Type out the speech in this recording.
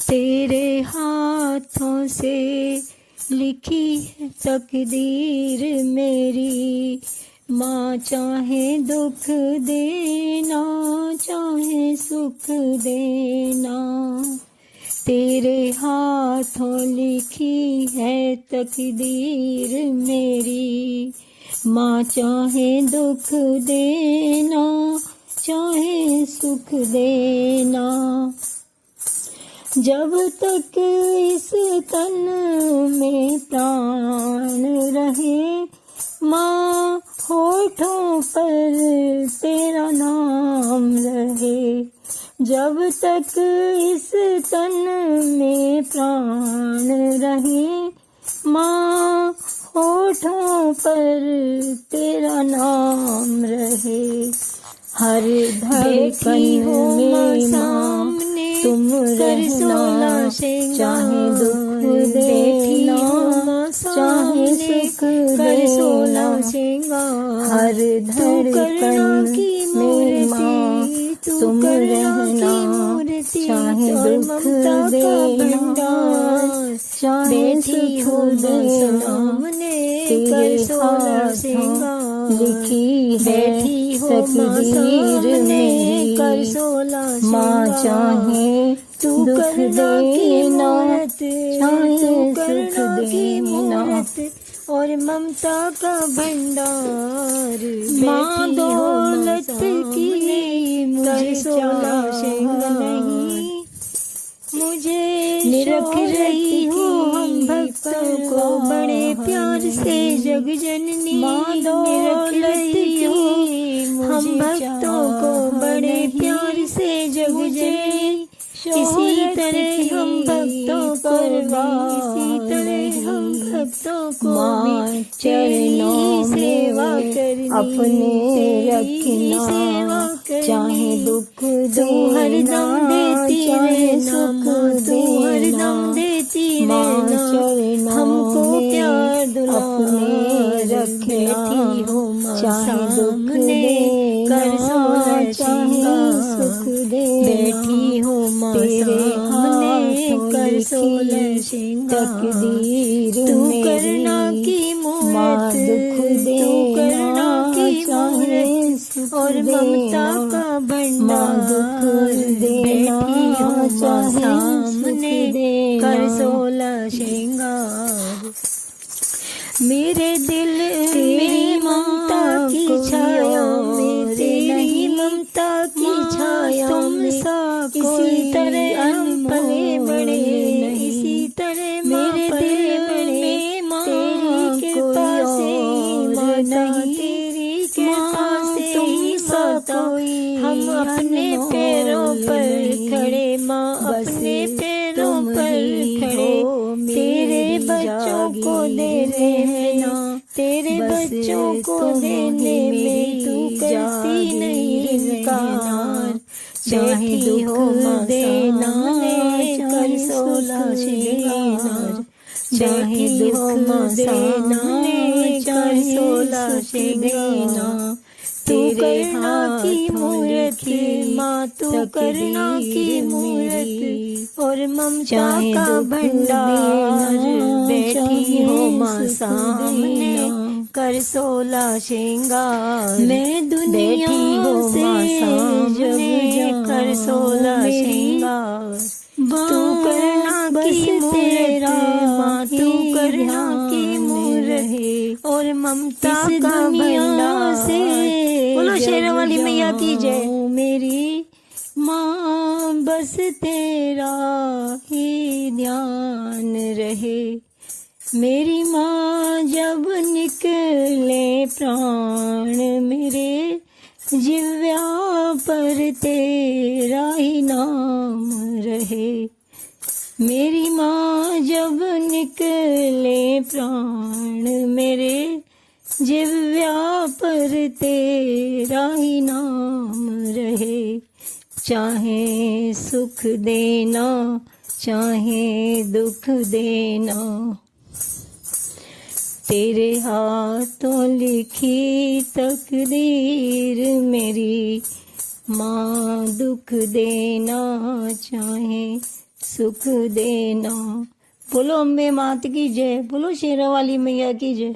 तेरे हाथों से लिखी है तकदीर मेरी, माँ चाहे दुख देना चाहे सुख देना। तेरे हाथों लिखी है तकदीर मेरी, माँ चाहे दुख देना चाहे सुख देना। जब तक इस तन में प्राण रहे, माँ होठों पर तेरा नाम रहे। जब तक इस तन में प्राण रहे, माँ होठों पर तेरा नाम रहे। हर धड़कन में माँ तुम रहना, चाहे दुख देना चाहे सुख देना। हर धड़कन में माँ तुम रहना, चाहे दुख देना चाहे सुख देना। तेरे हाथों लिखी है तकदीर मेरी, माँ चाहे दुख देना चाहे सुख देना। और ममता का भंडार, माँ दौलत की मुझे चाह नहीं, मुझे निरख रही हो हम भक्तों को बड़े प्यार से जग जननी। माँ दौलत की हम भक्तों को बड़े प्यार से जग जननी। इसी तरह हम भक्तों को इसी तरह हम भक्तों को माँ चरणों सेवा में करनी, अपने रखना, चाहे दुख देना चाहे सुख देना। माँ चरणों हमको प्यार में अपने रखना, चाहे दुख देना चाहे सुख देना। तेरे हाथों लिखी तकदीर मेरी, माँ दुख देना चाहे सुख और ममता का भंडार, माँ दुख देना चाहे सुख देना। कर 16 श्रृंगार। मेरे दिल तेरी ममता की छाया में, तेरी ममता की छाया में इसी तरह हम पले बड़े, इसी तरह मेरे दिल में तेरी कृपा से नहीं, तेरी कृपा से ही सता हम अपने पैरों पर खड़े। माँ अपने पैरों पर खड़े, तेरे बच्चों को देने में, तेरे बच्चों को देने में तू करती नहीं इनकार। चाहे दुख देना कर 16 श्रृंगार, चाहे दुख देना कर 16 श्रृंगार। तू करना की मूरत माँ, तू करना की मूरत और ममता का भंडार। बैठी हो माँ सामने कर 16 श्रृंगार। मैं दुनिया बैठी हो से माँ सामने जब कर 16 श्रृंगार। तू करना की मूरत माँ, तू करना की मूरत और ममता का भंडार से। बोलो शेरों वाली मैया की जय। मेरी माँ बस तेरा ही ध्यान रहे। मेरी माँ जब निकले प्राण मेरे, जिव्या पर तेरा ही नाम रहे। मेरी माँ जब निकले प्राण मेरे, जिव्या पर तेरा ही नाम रहे। चाहे सुख देना चाहे दुख देना, तेरे हाथों लिखी तकदीर मेरी। माँ दुख देना चाहे सुख देना। बोलो अम्बे मात की जय, बोलो शेरा वाली मैया की जय।